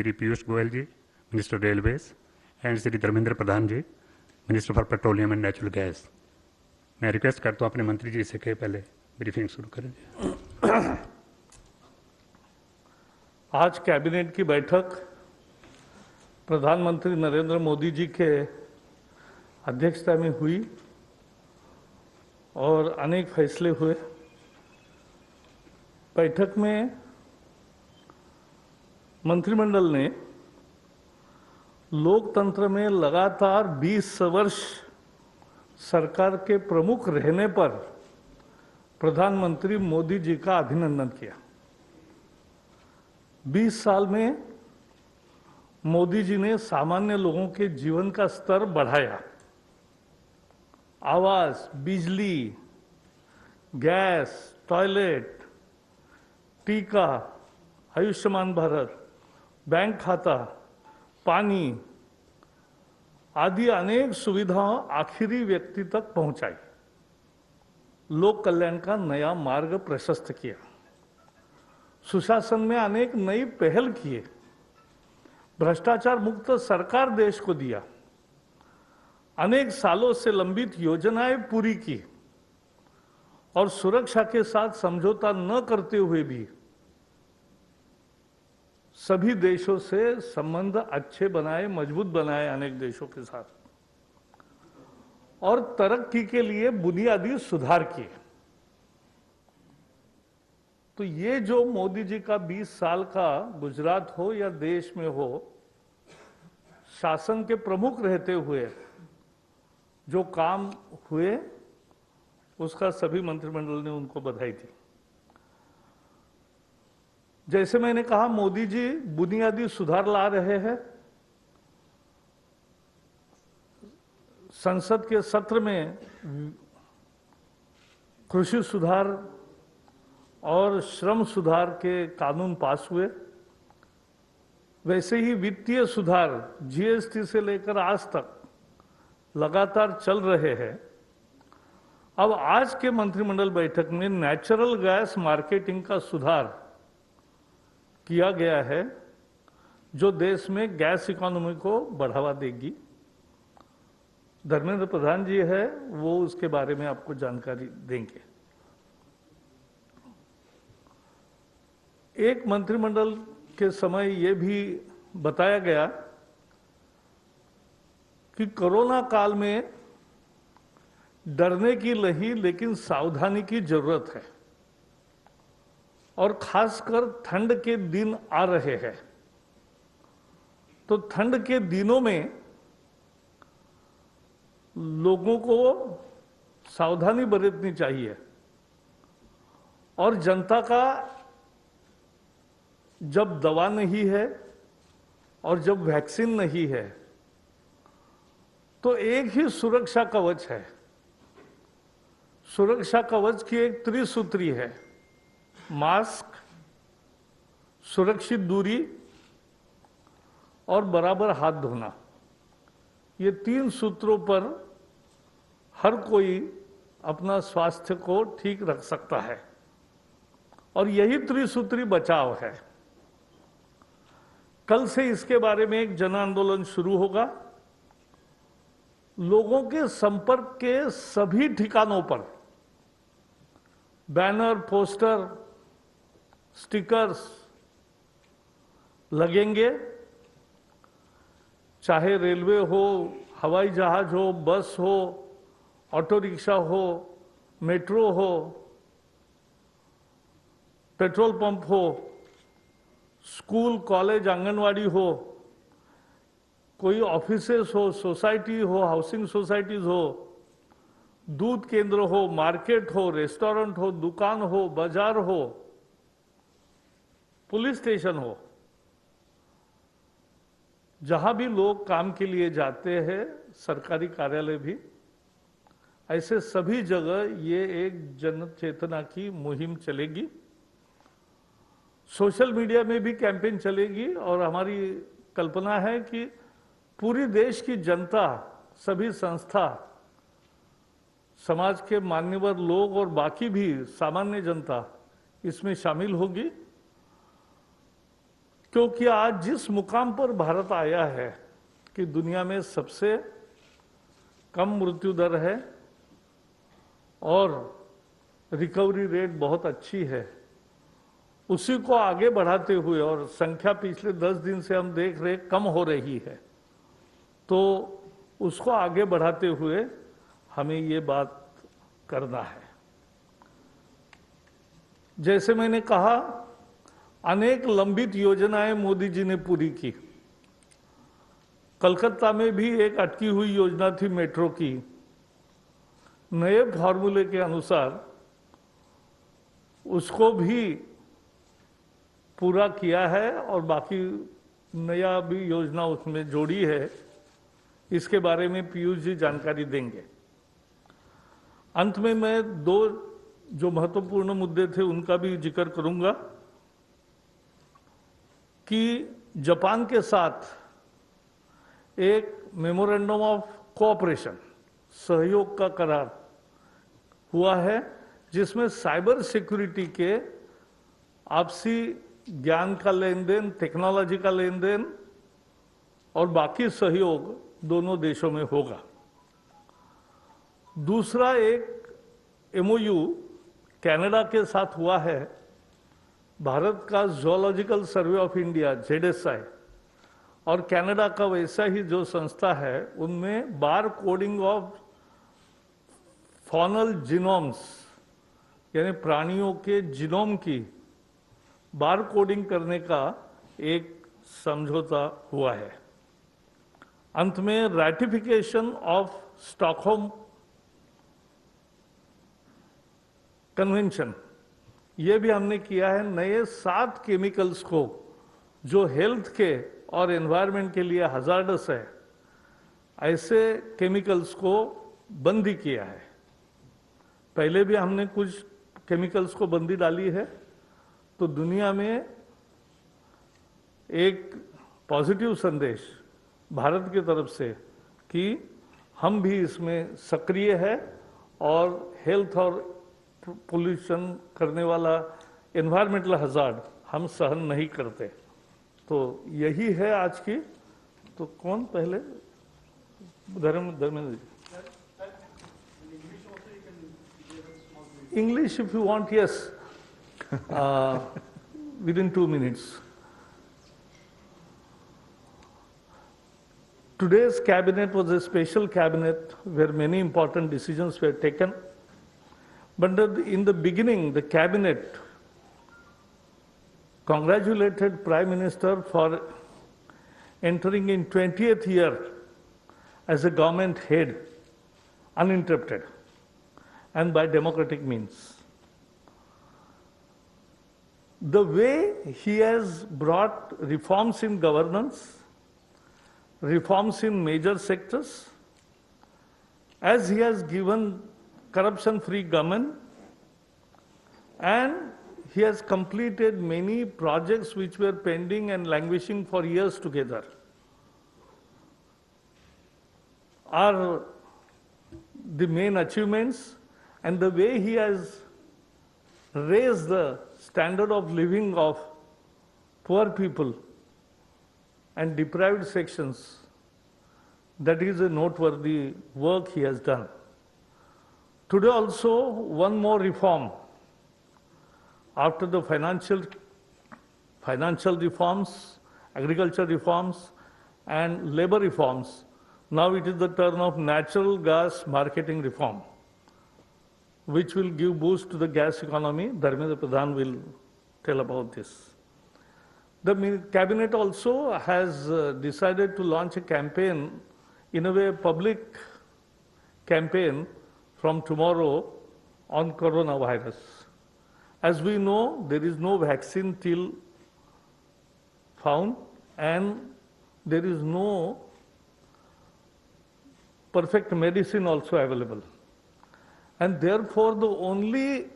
Shri Piyush Goyal ji, minister railways, and Shri Dharmendra Pradhan ji, minister for petroleum and natural gas. मैं request करता हूँ अपने मंत्री जी से के पहले ब्रीफिंग शुरू करें। आज कैबिनेट की बैठक प्रधानमंत्री नरेंद्र मोदी जी के अध्यक्षता में हुई और अनेक फैसले हुए। बैठक में मंत्रिमंडल ने लोकतंत्र में लगातार 20 वर्ष सरकार के प्रमुख रहने पर प्रधानमंत्री मोदी जी का अभिनंदन किया। 20 साल में मोदी जी ने सामान्य लोगों के जीवन का स्तर बढ़ाया। आवास, बिजली, गैस, टॉयलेट, टीका, आयुष्मान भारत, बैंक खाता, पानी आदि अनेक सुविधाओं आखिरी व्यक्ति तक पहुंचाई। लोक कल्याण का नया मार्ग प्रशस्त किया। सुशासन में अनेक नई पहल किए। भ्रष्टाचार मुक्त सरकार देश को दिया। अनेक सालों से लंबित योजनाएं पूरी की और सुरक्षा के साथ समझौता न करते हुए भी सभी देशों से संबंध अच्छे बनाए, मजबूत बनाए अनेक देशों के साथ, और तरक्की के लिए बुनियादी सुधार किए। तो ये जो मोदी जी का 20 साल का गुजरात हो या देश में हो, शासन के प्रमुख रहते हुए जो काम हुए, उसका सभी मंत्रिमंडल ने उनको बधाई दी। जैसे मैंने कहा, मोदी जी बुनियादी सुधार ला रहे हैं। संसद के सत्र में कृषि सुधार और श्रम सुधार के कानून पास हुए। वैसे ही वित्तीय सुधार जीएसटी से लेकर आज तक लगातार चल रहे हैं। अब आज के मंत्रिमंडल बैठक में नेचुरल गैस मार्केटिंग का सुधार किया गया है, जो देश में गैस इकोनॉमी को बढ़ावा देगी। धर्मेंद्र प्रधान जी है, वो उसके बारे में आपको जानकारी देंगे। एक मंत्रिमंडल के समय ये भी बताया गया कि कोरोना काल में डरने की नहीं, लेकिन सावधानी की जरूरत है, और खासकर ठंड के दिन आ रहे हैं। तो ठंड के दिनों में लोगों को सावधानी बरतनी चाहिए, और जनता का जब दवा नहीं है और जब वैक्सीन नहीं है, तो एक ही सुरक्षा कवच है। सुरक्षा कवच की एक त्रिसूत्री है: मास्क, सुरक्षित दूरी और बराबर हाथ धोना। ये 3 सूत्रों पर हर कोई अपना स्वास्थ्य को ठीक रख सकता है, और यही त्रिसूत्री बचाव है। कल से इसके बारे में एक जन आंदोलन शुरू होगा। लोगों के संपर्क के सभी ठिकानों पर बैनर, पोस्टर, स्टिकर्स लगेंगे। चाहे रेलवे हो, हवाई जहाज हो, बस हो, ऑटो रिक्शा हो, मेट्रो हो, पेट्रोल पंप हो, स्कूल, कॉलेज, आंगनवाड़ी हो, कोई ऑफिसेस हो, सोसाइटी हो, हाउसिंग सोसाइटीज हो, दूध केंद्र हो, मार्केट हो, रेस्टोरेंट हो, दुकान हो, बाजार हो, पुलिस स्टेशन हो, जहां भी लोग काम के लिए जाते हैं, सरकारी कार्यालय भी, ऐसे सभी जगह ये एक जन चेतना की मुहिम चलेगी। सोशल मीडिया में भी कैंपेन चलेगी, और हमारी कल्पना है कि पूरी देश की जनता, सभी संस्था, समाज के मान्यवर लोग और बाकी भी सामान्य जनता इसमें शामिल होगी। क्योंकि आज जिस मुकाम पर भारत आया है कि दुनिया में सबसे कम मृत्यु दर है और रिकवरी रेट बहुत अच्छी है, उसी को आगे बढ़ाते हुए, और संख्या पिछले 10 दिन से हम देख रहे कम हो रही है, तो उसको आगे बढ़ाते हुए हमें ये बात करना है। जैसे मैंने कहा, अनेक लंबित योजनाएं मोदी जी ने पूरी की। कलकत्ता में भी एक अटकी हुई योजना थी मेट्रो की, नए फॉर्मूले के अनुसार उसको भी पूरा किया है और बाकी नया भी योजना उसमें जोड़ी है। इसके बारे में पीयूष जी जानकारी देंगे। अंत में मैं दो जो महत्वपूर्ण मुद्दे थे उनका भी जिक्र करूंगा कि जापान के साथ एक मेमोरेंडम ऑफ कोऑपरेशन, सहयोग का करार हुआ है, जिसमें साइबर सिक्योरिटी के आपसी ज्ञान का लेन देन, टेक्नोलॉजी का लेन देन और बाकी सहयोग दोनों देशों में होगा। दूसरा एक एमओयू कनाडा के साथ हुआ है। भारत का zoological survey of India ZSI और कनाडा का वैसा ही जो संस्था है, उनमें बार कोडिंग ऑफ फॉनल जीनोम्स, यानी प्राणियों के जीनोम की बार कोडिंग करने का एक समझौता हुआ है। अंत में रैटिफिकेशन ऑफ स्टॉकहोम कन्वेंशन, ये भी हमने किया है। नए 7 केमिकल्स को जो हेल्थ के और एनवायरनमेंट के लिए हजार्डस है, ऐसे केमिकल्स को बंदी किया है। पहले भी हमने कुछ केमिकल्स को बंदी डाली है। तो दुनिया में एक पॉजिटिव संदेश भारत की तरफ से कि हम भी इसमें सक्रिय है और हेल्थ और पोल्यूशन करने वाला एनवायरमेंटल हजार्ड हम सहन नहीं करते। तो यही है आज की। तो कौन पहले? Dharmendra ji. English if you want, yes, within 2 minutes. Today's cabinet was a special cabinet where many important decisions were taken. But in the beginning, the cabinet congratulated Prime Minister for entering in 20th year as a government head, uninterrupted and by democratic means. The way he has brought reforms in governance, reforms in major sectors, as he has given corruption-free government, and he has completed many projects which were pending and languishing for years together, are the main achievements. And the way he has raised the standard of living of poor people and deprived sections, that is a noteworthy work he has done. Today also, one more reform after the financial reforms, agriculture reforms and labor reforms. Now it is the turn of natural gas marketing reform, which will give boost to the gas economy. Dharmendra Pradhan will tell about this. The cabinet also has decided to launch a campaign, in a way a public campaign from tomorrow on coronavirus. As we know, there is no vaccine till found, and there is no perfect medicine also available. And therefore, the only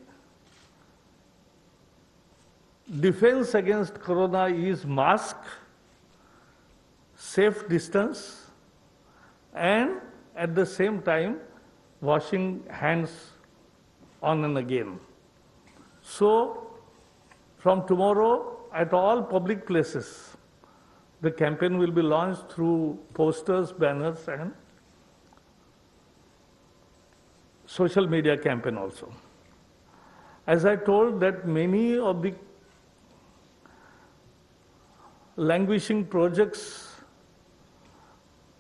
defense against corona is mask, safe distance, and at the same time, washing hands on and again. So, from tomorrow, at all public places. The campaign will be launched through posters, banners, and social media campaign also. As I told that many of the languishing projects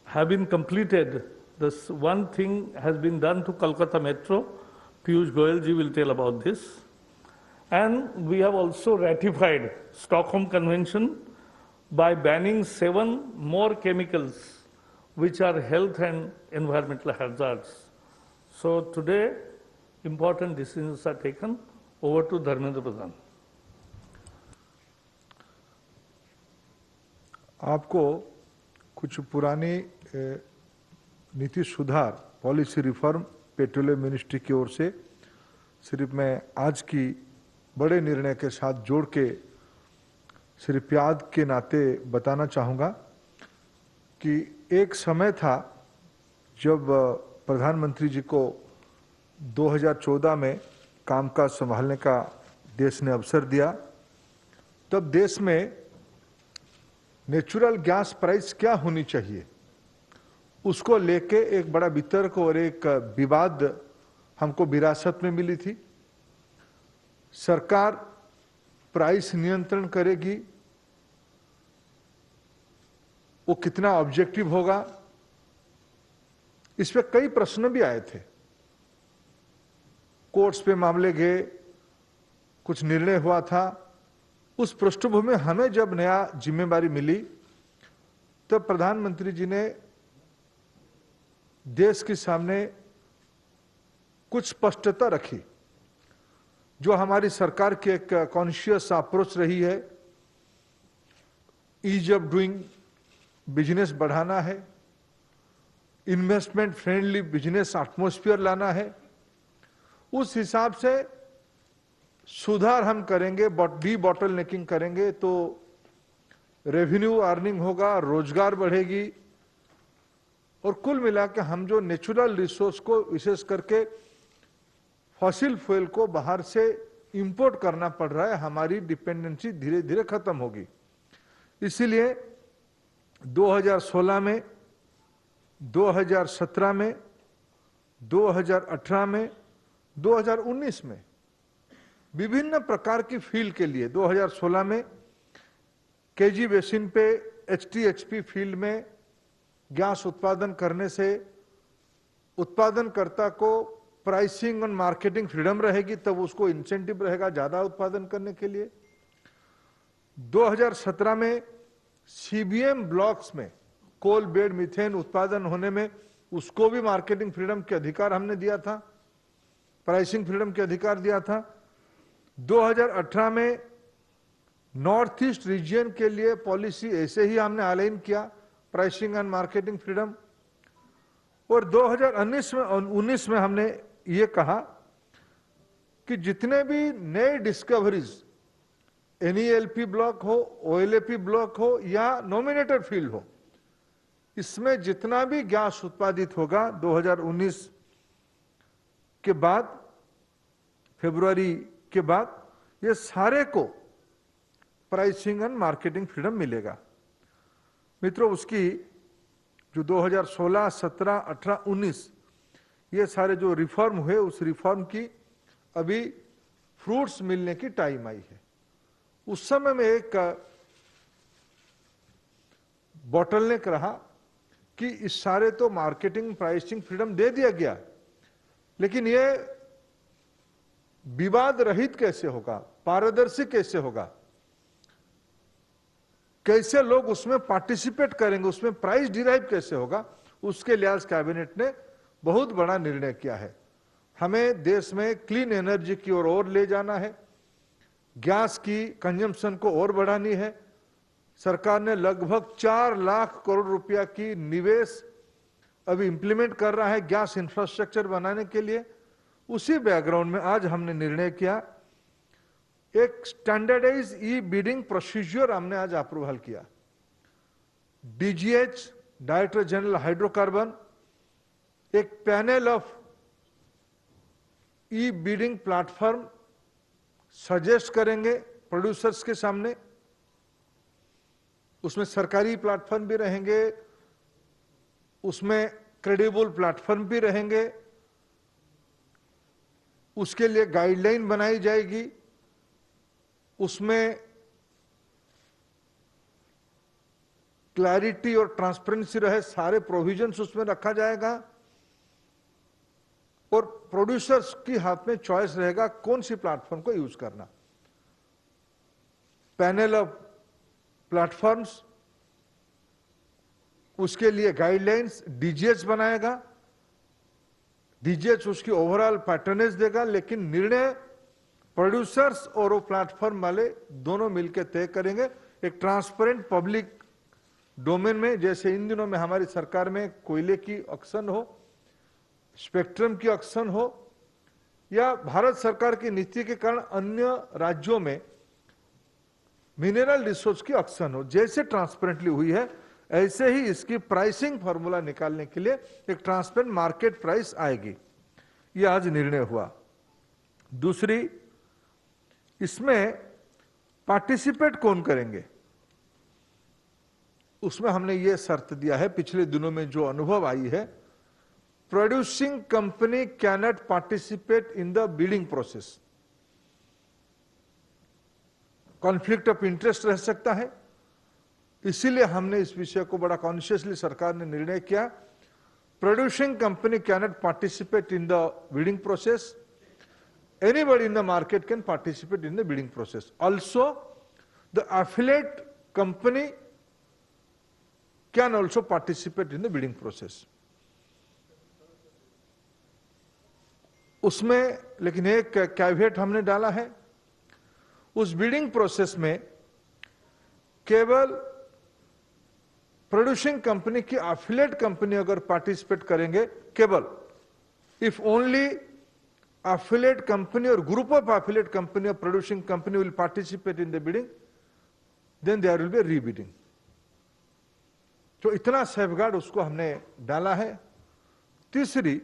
have been completed. This one thing has been done to Kolkata Metro. Piyush Goyal ji will tell about this. And we have also ratified Stockholm Convention by banning 7 more chemicals which are health and environmental hazards. So today, important decisions are taken. Over to Dharmendra Pradhan. आपको कुछ पुरानी नीति सुधार policy reform petroleum ministry की ओर से सिर्फ मैं आज की बड़े निर्णय के साथ जोड़ के सिर्फ याद के नाते बताना चाहूँगा कि एक समय था जब प्रधानमंत्री जी को 2014 में कामकाज संभालने का देश ने अवसर दिया, तब देश में नेचुरल गैस प्राइस क्या होनी चाहिए उसको लेके एक बड़ा वितर्क और एक विवाद हमको विरासत में मिली थी। सरकार प्राइस नियंत्रण करेगी, वो कितना ऑब्जेक्टिव होगा, इस पे कई प्रश्न भी आए थे। कोर्ट्स पे मामले गए, कुछ निर्णय हुआ था। उस पृष्ठभूमि में हमें जब नया जिम्मेदारी मिली तब प्रधानमंत्री जी ने देश के सामने कुछ स्पष्टता रखी जो हमारी सरकार की एक कॉन्शियस अप्रोच रही है। ईज ऑफ डूइंग बिजनेस बढ़ाना है, इन्वेस्टमेंट फ्रेंडली बिजनेस एटमॉस्फेयर लाना है। उस हिसाब से सुधार हम करेंगे, डी बॉटलनेकिंग करेंगे तो रेवेन्यू अर्निंग होगा, रोजगार बढ़ेगी और कुल मिला के हम जो नेचुरल रिसोर्स को विशेष करके फॉसिल फ्यूल को बाहर से इंपोर्ट करना पड़ रहा है, हमारी डिपेंडेंसी धीरे धीरे खत्म होगी। इसीलिए 2016 में, 2017 में, 2018 में, 2019 में विभिन्न प्रकार की फील्ड के लिए 2016 में केजी बेसिन पे एचटीएचपी फील्ड में गैस उत्पादन करने से उत्पादनकर्ता को प्राइसिंग और मार्केटिंग फ्रीडम रहेगी, तब उसको इंसेंटिव रहेगा ज्यादा उत्पादन करने के लिए। 2017 में सीबीएम ब्लॉक्स में कोल बेड मीथेन उत्पादन होने में उसको भी मार्केटिंग फ्रीडम के अधिकार हमने दिया था, प्राइसिंग फ्रीडम के अधिकार दिया था। 2018 में नॉर्थ ईस्ट रीजन के लिए पॉलिसी ऐसे ही हमने अलाइन किया, प्राइसिंग एंड मार्केटिंग फ्रीडम। और 2019 में हमने ये कहा कि जितने भी नए डिस्कवरीज एनईएलपी ब्लॉक हो, ओएलएपी ब्लॉक हो या नॉमिनेटेड फील्ड हो, इसमें जितना भी गैस उत्पादित होगा 2019 के बाद, फरवरी के बाद, ये सारे को प्राइसिंग एंड मार्केटिंग फ्रीडम मिलेगा। मित्रों, उसकी जो 2016, 17, 18, 19 ये सारे जो रिफॉर्म हुए, उस रिफॉर्म की अभी फ्रूट्स मिलने की टाइम आई है। उस समय में एक बॉटलनेक रहा कि इस सारे तो मार्केटिंग प्राइसिंग फ्रीडम दे दिया गया, लेकिन ये विवाद रहित कैसे होगा, पारदर्शी कैसे होगा, कैसे लोग उसमें पार्टिसिपेट करेंगे, उसमें प्राइस डिराइव कैसे होगा, उसके लिए आज कैबिनेट ने बहुत बड़ा निर्णय किया है। हमें देश में क्लीन एनर्जी की ओर और ले जाना है, गैस की कंजम्पशन को और बढ़ानी है। सरकार ने लगभग 4 लाख करोड़ रुपया की निवेश अभी इंप्लीमेंट कर रहा है गैस इंफ्रास्ट्रक्चर बनाने के लिए। उसी बैकग्राउंड में आज हमने निर्णय किया, एक स्टैंडर्डाइज ई बिडिंग प्रोसीजर हमने आज अप्रूवल किया। डीजीएच, डायरेक्टर जनरल हाइड्रोकार्बन, एक panel of E bidding platform suggest करेंगे प्रोड्यूसर्स के सामने उसमें सरकारी प्लेटफॉर्म भी रहेंगे, उसमें क्रेडिबल प्लेटफॉर्म भी रहेंगे, उसके लिए गाइडलाइन बनाई जाएगी, उसमें क्लैरिटी और ट्रांसपेरेंसी रहे, सारे प्रोविजंस उसमें रखा जाएगा और प्रोड्यूसर्स की हाथ में चॉइस रहेगा कौन सी प्लेटफॉर्म को यूज करना। पैनल ऑफ प्लेटफॉर्म्स, उसके लिए गाइडलाइंस डीजीएच बनाएगा, डीजीएच उसकी ओवरऑल पैटर्नेज देगा, लेकिन निर्णय प्रोड्यूसर्स और वो प्लेटफॉर्म वाले दोनों मिलकर तय करेंगे एक ट्रांसपेरेंट पब्लिक डोमेन में। जैसे इन दिनों में हमारी सरकार में कोयले की ऑक्शन हो, स्पेक्ट्रम की ऑक्शन हो, या भारत सरकार की नीति के कारण अन्य राज्यों में मिनरल रिसोर्स की ऑक्शन हो, जैसे ट्रांसपेरेंटली हुई है ऐसे ही इसकी प्राइसिंग फॉर्मूला निकालने के लिए एक ट्रांसपेरेंट मार्केट प्राइस आएगी। यह आज निर्णय हुआ। दूसरी, इसमें पार्टिसिपेट कौन करेंगे, उसमें हमने ये शर्त दिया है, पिछले दिनों में जो अनुभव आई है, producing company can not participate in the bidding process. Conflict of interest रह सकता है, इसीलिए हमने इस विषय को बड़ा कॉन्शियसली सरकार ने निर्णय किया, producing company can not participate in the bidding process, anybody in the market can participate in the bidding process. Also, the affiliate company can also participate in the bidding process. उसमें लेकिन एक caveat हमने डाला है, उस bidding process में केवल producing company की एफिलिएट कंपनी अगर पार्टिसिपेट करेंगे, केवल if only affiliate company or group of affiliate company or producing company will participate in the bidding, then there will be a rebidding. तो इतना सेफगार्ड उसको हमने डाला है। तीसरी,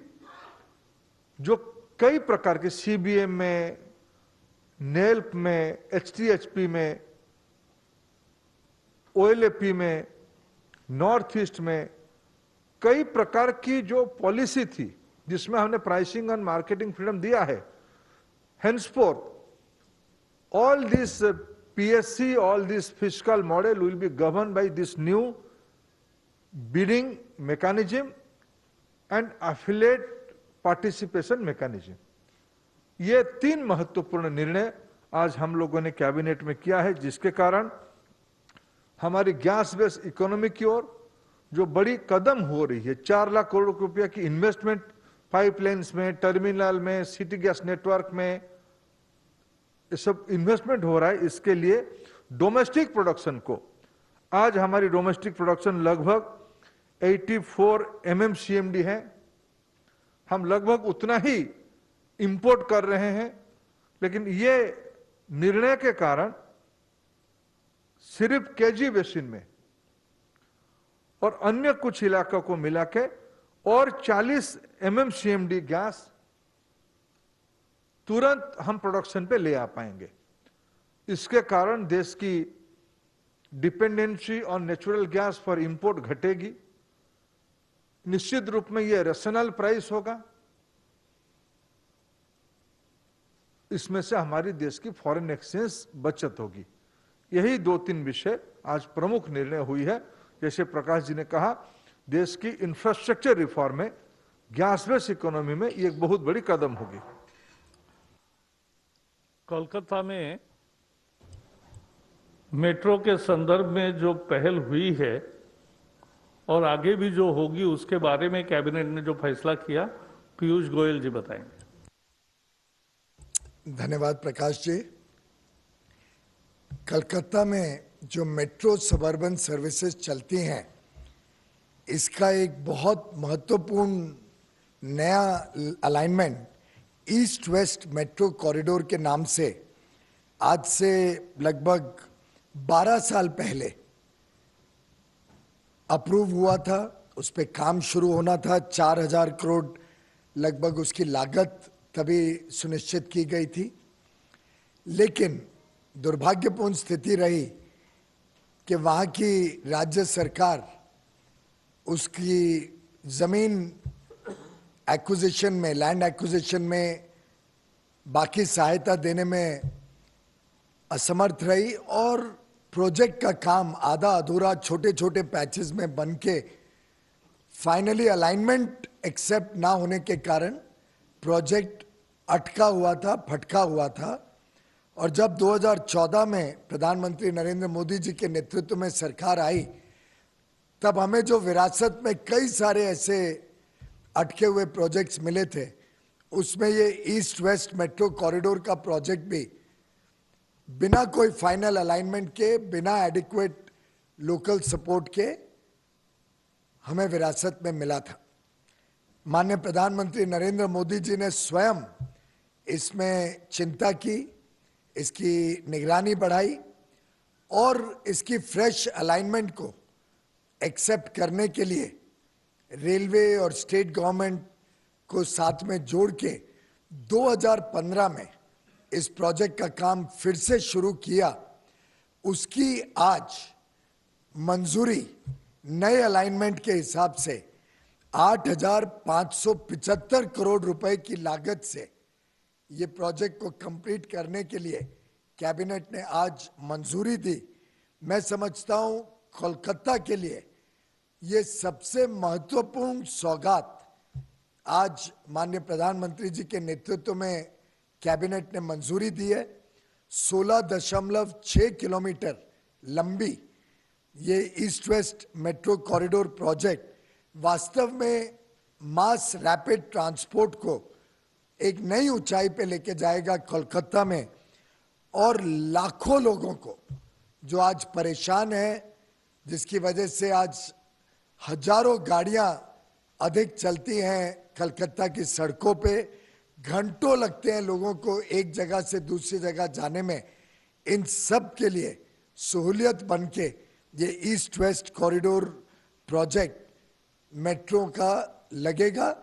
जो कई प्रकार के सीबीएम में, नेल्प में, एचटीएचपी में, ओएलएपी में, नॉर्थ ईस्ट में कई प्रकार की जो पॉलिसी थी जिसमें हमने प्राइसिंग एंड मार्केटिंग फ्रीडम दिया है, henceforth all this PSC, all this fiscal model will be governed by this new bidding mechanism and affiliate participation mechanism. ये तीन महत्वपूर्ण निर्णय आज हम लोगों ने कैबिनेट में किया है, जिसके कारण हमारी गैस बेस्ड इकोनॉमी की ओर जो बड़ी कदम हो रही है, 4 लाख करोड़ रुपया की इन्वेस्टमेंट पाइपलाइंस में, टर्मिनल में, सिटी गैस नेटवर्क में, ये सब इन्वेस्टमेंट हो रहा है। इसके लिए डोमेस्टिक प्रोडक्शन को, आज हमारी डोमेस्टिक प्रोडक्शन लगभग 84 MMCMD है, हम लगभग उतना ही इंपोर्ट कर रहे हैं, लेकिन ये निर्णय के कारण सिर्फ केजी बेसिन में और अन्य कुछ इलाकों को मिला के और 40 MMCMD गैस तुरंत हम प्रोडक्शन पे ले आ पाएंगे। इसके कारण देश की dependency on natural gas for import घटेगी। निश्चित रूप में यह रेशनल प्राइस होगा। इसमें से हमारी देश की फॉरेन एक्सचेंज बचत होगी। यही 2-3 विषय आज प्रमुख निर्णय हुई है। जैसे प्रकाश जी ने कहा, देश की इंफ्रास्ट्रक्चर रिफॉर्म में, गैस बेस्ड इकोनॉमी में ये एक बहुत बड़ी कदम होगी। कोलकाता में मेट्रो के संदर्भ में जो पहल हुई है और आगे भी जो होगी, उसके बारे में कैबिनेट ने जो फैसला किया, पीयूष गोयल जी बताएंगे। धन्यवाद प्रकाश जी। कलकत्ता में जो मेट्रो सबर्बन सर्विसेज चलती हैं, इसका एक बहुत महत्वपूर्ण नया alignment east west metro corridor के नाम से आज से लगभग 12 साल पहले अप्रूव हुआ था। उस पर काम शुरू होना था। 4000 करोड़ लगभग उसकी लागत तभी सुनिश्चित की गई थी, लेकिन दुर्भाग्यपूर्ण स्थिति रही कि वहाँ की राज्य सरकार उसकी ज़मीन एक्विजिशन में, लैंड एक्विजिशन में बाकी सहायता देने में असमर्थ रही और प्रोजेक्ट का काम आधा अधूरा छोटे छोटे पैचेस में बन के फाइनली अलाइनमेंट एक्सेप्ट ना होने के कारण प्रोजेक्ट अटका हुआ था, फटका हुआ था। और जब 2014 में प्रधानमंत्री नरेंद्र मोदी जी के नेतृत्व में सरकार आई, तब हमें जो विरासत में कई सारे ऐसे अटके हुए प्रोजेक्ट्स मिले थे, उसमें ये ईस्ट वेस्ट मेट्रो कॉरिडोर का प्रोजेक्ट भी बिना कोई फाइनल अलाइनमेंट के, बिना एडिक्वेट लोकल सपोर्ट के हमें विरासत में मिला था। माननीय प्रधानमंत्री नरेंद्र मोदी जी ने स्वयं इसमें चिंता की, इसकी निगरानी बढ़ाई और इसकी फ्रेश अलाइनमेंट को एक्सेप्ट करने के लिए रेलवे और स्टेट गवर्नमेंट को साथ में जोड़ के 2015 में इस प्रोजेक्ट का काम फिर से शुरू किया। उसकी आज मंजूरी नए अलाइनमेंट के हिसाब से 8,575 करोड़ रुपए की लागत से ये प्रोजेक्ट को कंप्लीट करने के लिए कैबिनेट ने आज मंजूरी दी। मैं समझता हूं कोलकाता के लिए ये सबसे महत्वपूर्ण सौगात आज माननीय प्रधानमंत्री जी के नेतृत्व में कैबिनेट ने मंजूरी दी है। 16.6 किलोमीटर लंबी ये east west metro corridor project वास्तव में मास रैपिड ट्रांसपोर्ट को एक नई ऊंचाई पे लेके जाएगा कोलकाता में, और लाखों लोगों को जो आज परेशान हैं, जिसकी वजह से आज हजारों गाड़ियां अधिक चलती हैं कलकत्ता की सड़कों पे, घंटों लगते हैं लोगों को एक जगह से दूसरी जगह जाने में, इन सब के लिए सहूलियत बन के ये east west corridor project metro का लगेगा।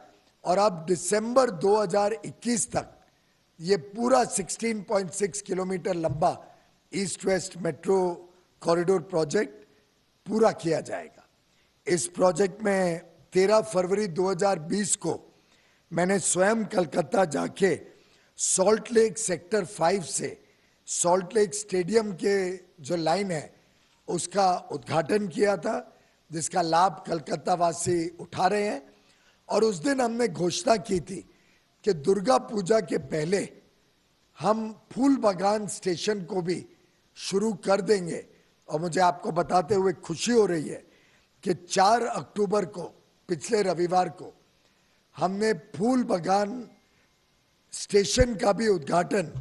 और अब दिसंबर 2021 तक ये पूरा 16.6 किलोमीटर लंबा east west metro corridor project पूरा किया जाएगा। इस प्रोजेक्ट में 13 फरवरी 2020 को मैंने स्वयं कलकत्ता जाके सॉल्ट लेक सेक्टर 5 से सॉल्ट लेक स्टेडियम के जो लाइन है उसका उद्घाटन किया था, जिसका लाभ कलकत्ता वासी उठा रहे हैं। और उस दिन हमने घोषणा की थी कि दुर्गा पूजा के पहले हम फूल बागान स्टेशन को भी शुरू कर देंगे। और मुझे आपको बताते हुए खुशी हो रही है कि 4 अक्टूबर को, पिछले रविवार को, हमने फूल बागान स्टेशन का भी उद्घाटन,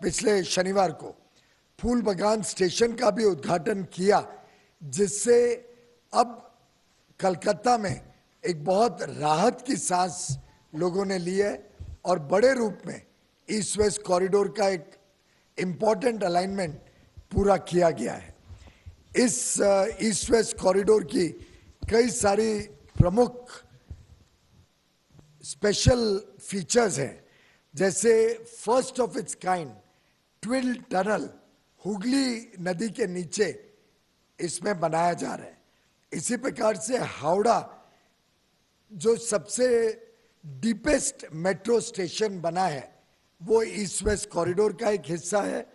पिछले शनिवार को फूल बागान स्टेशन का भी उद्घाटन किया, जिससे अब कलकत्ता में एक बहुत राहत की सांस लोगों ने ली है और बड़े रूप में ईस्ट वेस्ट कॉरिडोर का एक इम्पॉर्टेंट अलाइनमेंट पूरा किया गया है। इस ईस्ट वेस्ट कॉरिडोर की कई सारी प्रमुख स्पेशल फीचर्स हैं, जैसे first of its kind twill tunnel Hooghly नदी के नीचे इसमें बनाया जा रहा है। इसी प्रकार से हावड़ा जो सबसे डीपेस्ट मेट्रो स्टेशन बना है वो ईस्ट वेस्ट कॉरिडोर का एक हिस्सा है।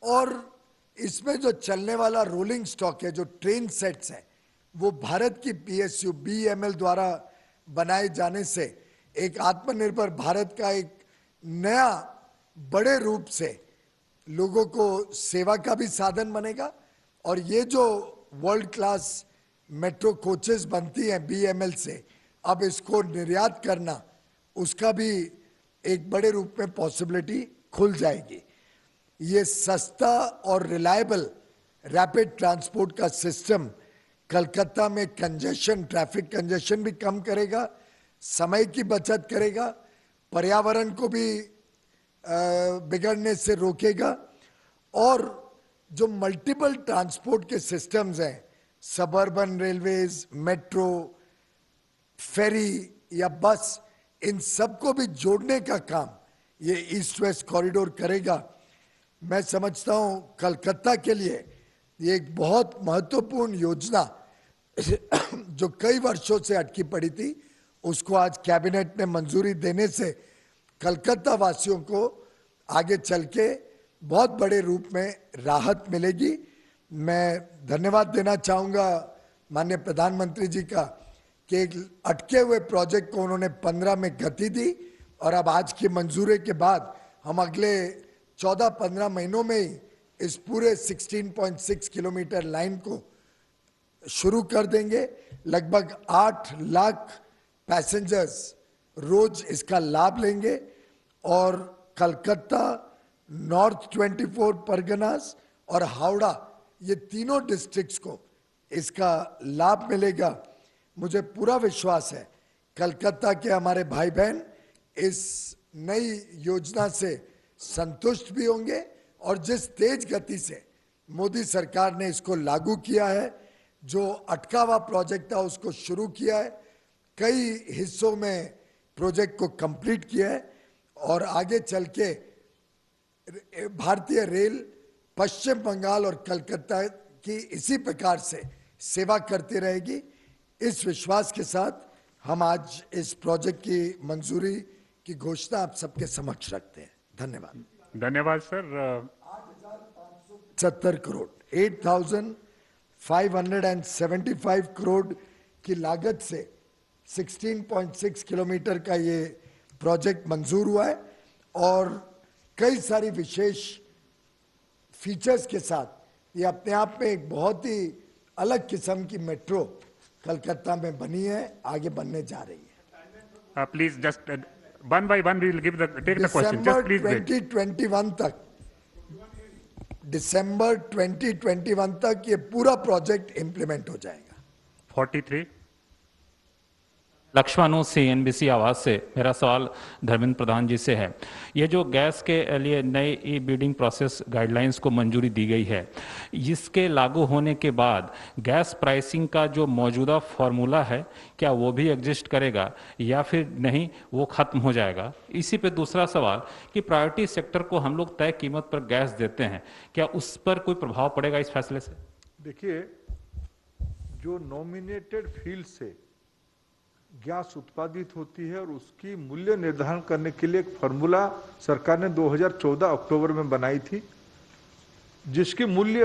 और इसमें जो चलने वाला रोलिंग स्टॉक है, जो ट्रेन सेट्स हैं, वो भारत की PSU BEML द्वारा बनाए जाने से एक आत्मनिर्भर भारत का एक नया बड़े रूप से लोगों को सेवा का भी साधन बनेगा। और ये जो वर्ल्ड क्लास मेट्रो कोचेस बनती हैं BEML से, अब इसको निर्यात करना, उसका भी एक बड़े रूप में पॉसिबिलिटी खुल जाएगी। ये सस्ता और रिलायबल रैपिड ट्रांसपोर्ट का सिस्टम कलकत्ता में कंजेशन, ट्रैफिक कंजेशन भी कम करेगा, समय की बचत करेगा, पर्यावरण को भी बिगड़ने से रोकेगा। और जो मल्टीपल ट्रांसपोर्ट के सिस्टम्स हैं, सबर्बन रेलवेज, मेट्रो, फेरी या बस, इन सबको भी जोड़ने का काम ये ईस्ट वेस्ट कॉरिडोर करेगा। मैं समझता हूं कलकत्ता के लिए ये एक बहुत महत्वपूर्ण योजना जो कई वर्षों से अटकी पड़ी थी, उसको आज कैबिनेट ने मंजूरी देने से कलकत्ता वासियों को आगे चल के बहुत बड़े रूप में राहत मिलेगी। मैं धन्यवाद देना चाहूँगा माननीय प्रधानमंत्री जी का कि एक अटके हुए प्रोजेक्ट को उन्होंने 15 में गति दी और अब आज की मंजूरी के बाद हम अगले 14-15 महीनों में ही इस पूरे 16.6 किलोमीटर लाइन को शुरू कर देंगे। लगभग 8 लाख पैसेंजर्स रोज इसका लाभ लेंगे और कलकत्ता, नॉर्थ 24 परगनास और हावड़ा, ये तीनों डिस्ट्रिक्ट्स को इसका लाभ मिलेगा। मुझे पूरा विश्वास है कलकत्ता के हमारे भाई बहन इस नई योजना से संतुष्ट भी होंगे और जिस तेज गति से मोदी सरकार ने इसको लागू किया है, जो अटका हुआ प्रोजेक्ट था उसको शुरू किया है, कई हिस्सों में प्रोजेक्ट को कंप्लीट किया है और आगे चल के भारतीय रेल पश्चिम बंगाल और कलकत्ता की इसी प्रकार से सेवा करती रहेगी। इस विश्वास के साथ हम आज इस प्रोजेक्ट की मंजूरी की घोषणा आप सबके समक्ष रखते हैं। धन्यवाद। धन्यवाद सर। 70 करोड़ 8,575 करोड़ की लागत से 16.6 किलोमीटर का ये प्रोजेक्ट मंजूर हुआ है और कई सारी विशेष फीचर्स के साथ ये अपने आप में एक बहुत ही अलग किस्म की मेट्रो कलकत्ता में बनी है, आगे बनने जा रही है। Please just one by one we will give the take the question, just please wait. 2021 तक, दिसंबर 2021 तक ये पूरा प्रोजेक्ट इंप्लीमेंट हो जाएगा। 43 लक्ष्मणों से एनबीसी आवाज से मेरा सवाल धर्मेंद्र प्रधान जी से है। ये जो गैस के लिए नए ई बिडिंग प्रोसेस गाइडलाइंस को मंजूरी दी गई है, इसके लागू होने के बाद गैस प्राइसिंग का जो मौजूदा फॉर्मूला है क्या वो भी एग्जिस्ट करेगा या फिर नहीं, वो खत्म हो जाएगा? इसी पे दूसरा सवाल कि प्रायोरिटी सेक्टर को हम लोग तय कीमत पर गैस देते हैं, क्या उस पर कोई प्रभाव पड़ेगा इस फैसले से? देखिए, जो नॉमिनेटेड फील्ड से गैस उत्पादित होती है और उसकी मूल्य निर्धारण करने के लिए एक फॉर्मूला सरकार ने 2014 अक्टूबर में बनाई थी, जिसकी मूल्य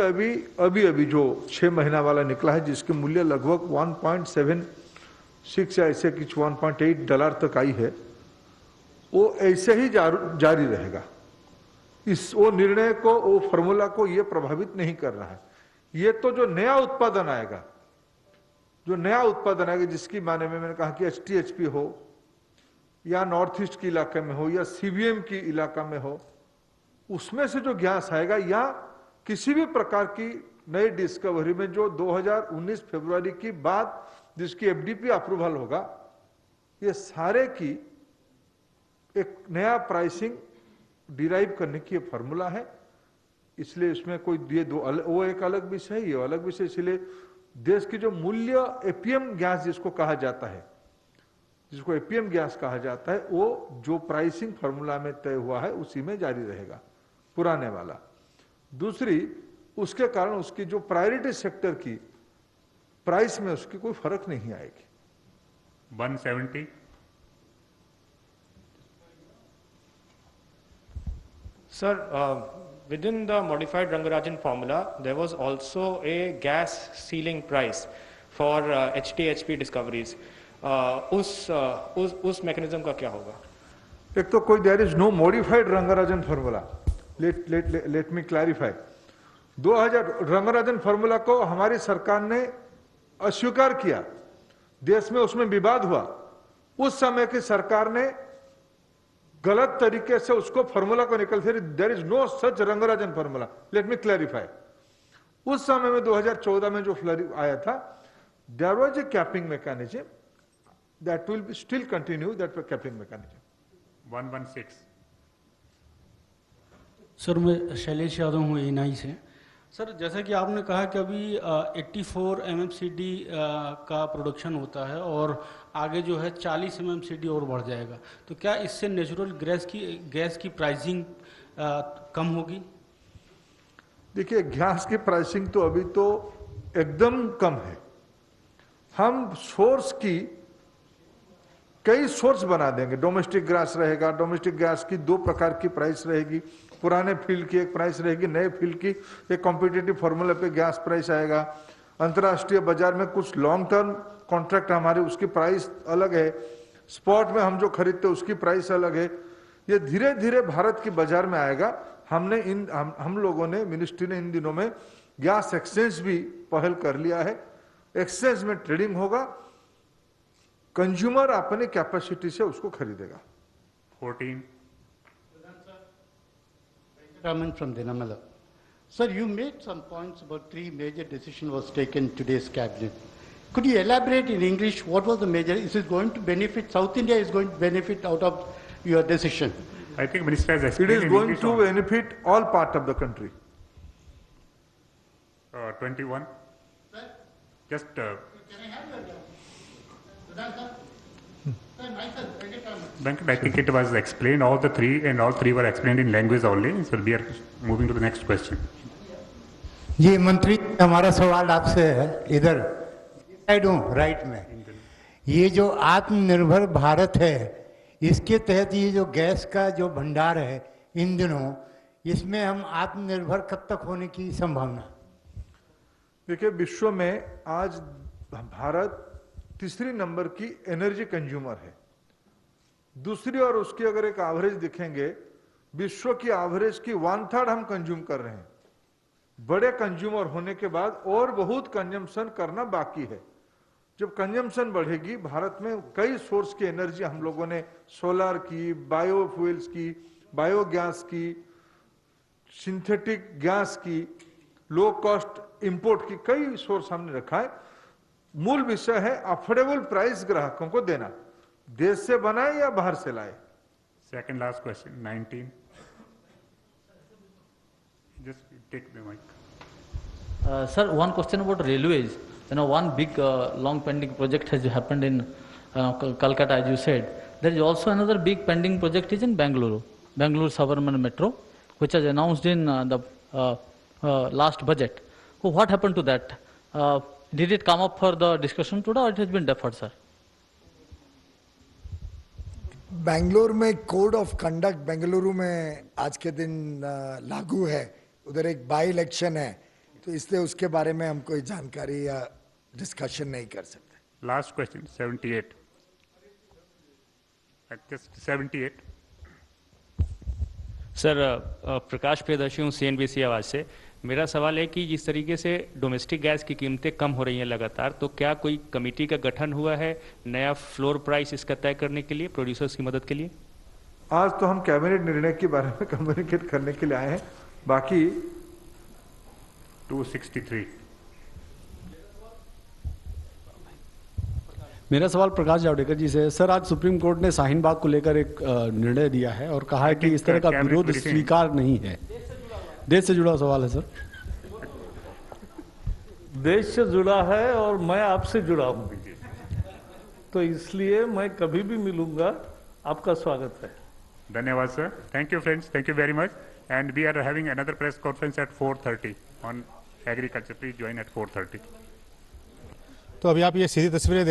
अभी जो 6 महीना वाला निकला है, जिसकी मूल्य लगभग 1.76 या ऐसे कुछ $1.8 तक आई है। वो ऐसे ही जारी रहेगा। वो निर्णय को, वो फॉर्मूला को ये प्रभावित नहीं कर रहा है। ये तो जो नया उत्पादन आएगा, जिसकी माने में मैंने कहा कि HTHP हो या नॉर्थ ईस्ट के इलाके में हो या CBM की इलाका में हो, उसमें से जो गैस आएगा या किसी भी प्रकार की नई डिस्कवरी में जो 2019 फरवरी की बाद जिसकी FDP अप्रूवल होगा, ये सारे की एक नया प्राइसिंग डिराइव करने की फॉर्मूला है। इसलिए इसमें कोई ये दो वो एक अलग विषय है, ये अलग विषय। इसलिए देश की जो मूल्य APM गैस जिसको कहा जाता है, वो जो प्राइसिंग फॉर्मूला में तय हुआ है उसी में जारी रहेगा, पुराने वाला। दूसरी, उसके कारण उसकी जो प्रायोरिटी सेक्टर की प्राइस में उसकी कोई फर्क नहीं आएगी। 170 Sir, within the modified Rangarajan formula, there was also a gas ceiling price for HTHP discoveries. उस mechanism का क्या होगा? एक तो कोई there is no modified Rangarajan formula. Let me clarify. 2000 Rangarajan formula को हमारी सरकार ने अस्वीकार किया, देश में उसमें विवाद हुआ। उस समय की सरकार ने गलत तरीके से उसको फॉर्मूला को निकल थे। There is no such Rangarajan formula. Let me clarify. उस समय में 2014 में जो फ्लड आया था, there was a capping mechanism that will be still continue, that capping mechanism. 116 sir, मैं शैलेश यादव हूँ एनआई से। सर, जैसा कि आपने कहा कि अभी 84 MMCD का प्रोडक्शन होता है और आगे जो है 40 MMCD और बढ़ जाएगा, तो क्या इससे नेचुरल गैस की प्राइसिंग कम होगी? देखिए गैस की प्राइसिंग तो अभी तो एकदम कम है। हम सोर्स की कई सोर्स बना देंगे। डोमेस्टिक गैस रहेगा, डोमेस्टिक गैस की 2 प्रकार की प्राइस रहेगी, पुराने फील्ड की एक प्राइस रहेगी, नए फील्ड की एक कॉम्पिटिटिव फॉर्मूला पे गैस प्राइस आएगा। अंतर्राष्ट्रीय बाजार में कुछ लॉन्ग टर्म कॉन्ट्रैक्ट हमारे, उसकी प्राइस अलग है, स्पॉट में हम जो खरीदते हैं उसकी प्राइस अलग है। ये धीरे धीरे भारत की बाजार में आएगा। हम लोगों ने, मिनिस्ट्री ने इन दिनों में गैस एक्सचेंज भी पहल कर लिया है। एक्सचेंज में ट्रेडिंग होगा, कंज्यूमर अपने कैपेसिटी से उसको खरीदेगा। 14. Raman from Dinamala. Sir, you made some points about 3 major decisions was taken today's cabinet. Could you elaborate in English what was the major? Is it going to benefit, South India is going to benefit out of your decision? I think Minister has It explained is in going English to also. benefit all part of the country. 21. Just Venkat, I think it was explained, all the three, and all three were explained in language only. So we are moving to the next question. जी मंत्री, हमारा सवाल आपसे है, इधर side हूँ right में। ये जो आत्मनिर्भर भारत है, इसके तहत ये जो गैस का जो भंडार है इन दिनों, इसमें हम आत्मनिर्भर कब तक होने की संभावना? देखिए विश्व में आज भारत तीसरी नंबर की एनर्जी कंज्यूमर है। दूसरी और उसकी अगर एक एवरेज दिखेंगे, विश्व की एवरेज की 1/3 हम कंज्यूम कर रहे हैं। बड़े कंज्यूमर होने के बाद और बहुत कंजम्पशन करना बाकी है। जब कंजम्पशन बढ़ेगी, भारत में कई सोर्स की एनर्जी हम लोगों ने सोलर की, बायोफ्यूल्स की, बायोगैस की, सिंथेटिक गैस की, लो कॉस्ट इंपोर्ट की, कई सोर्स हमने रखा है। मूल विषय है अफोर्डेबल प्राइस ग्राहकों को देना, देश से बनाए या बाहर से लाए। Second last question, 19. Just take the mic. Sir, one question about railways. You know, one big long pending project has happened in Calcutta, as you said. There is also another big pending project is in Bangalore Suburban Metro, which was announced in the last budget. So what happened to that? Did it come up for the discussion today, or it has been deferred, sir? Bangalore में code of conduct Bengaluru में आज के दिन लागू है। उधर एक by election है, तो इसलिए उसके बारे में हम कोई जानकारी या डिस्कशन नहीं कर सकते। Last question, 78. Just 78. सर, प्रकाश प्रियदर्शी हूँ CNBC आवाज़ से। मेरा सवाल है कि जिस तरीके से डोमेस्टिक गैस की कीमतें कम हो रही हैं लगातार, तो क्या कोई कमेटी का गठन हुआ है नया फ्लोर प्राइस इसका तय करने के लिए, प्रोड्यूसर्स की मदद के लिए? आज तो हम कैबिनेट निर्णय के बारे में कम्युनिकेट करने के लिए आए हैं। बाकी 263. मेरा सवाल प्रकाश जावड़ेकर जी से। सर, आज सुप्रीम कोर्ट ने शाहीन बाग को लेकर एक निर्णय दिया है और कहा है कि इस तरह का विरोध स्वीकार नहीं है। देश से जुड़ा सवाल है सर। देश से जुड़ा है और मैं आपसे जुड़ा हूं, तो इसलिए मैं कभी भी मिलूंगा। आपका स्वागत है। धन्यवाद sir. Thank you friends. Thank you very much. And we are having another press conference at 4:30 on agriculture. Please join at 4:30. तो अभी आप ये सीधी तस्वीरें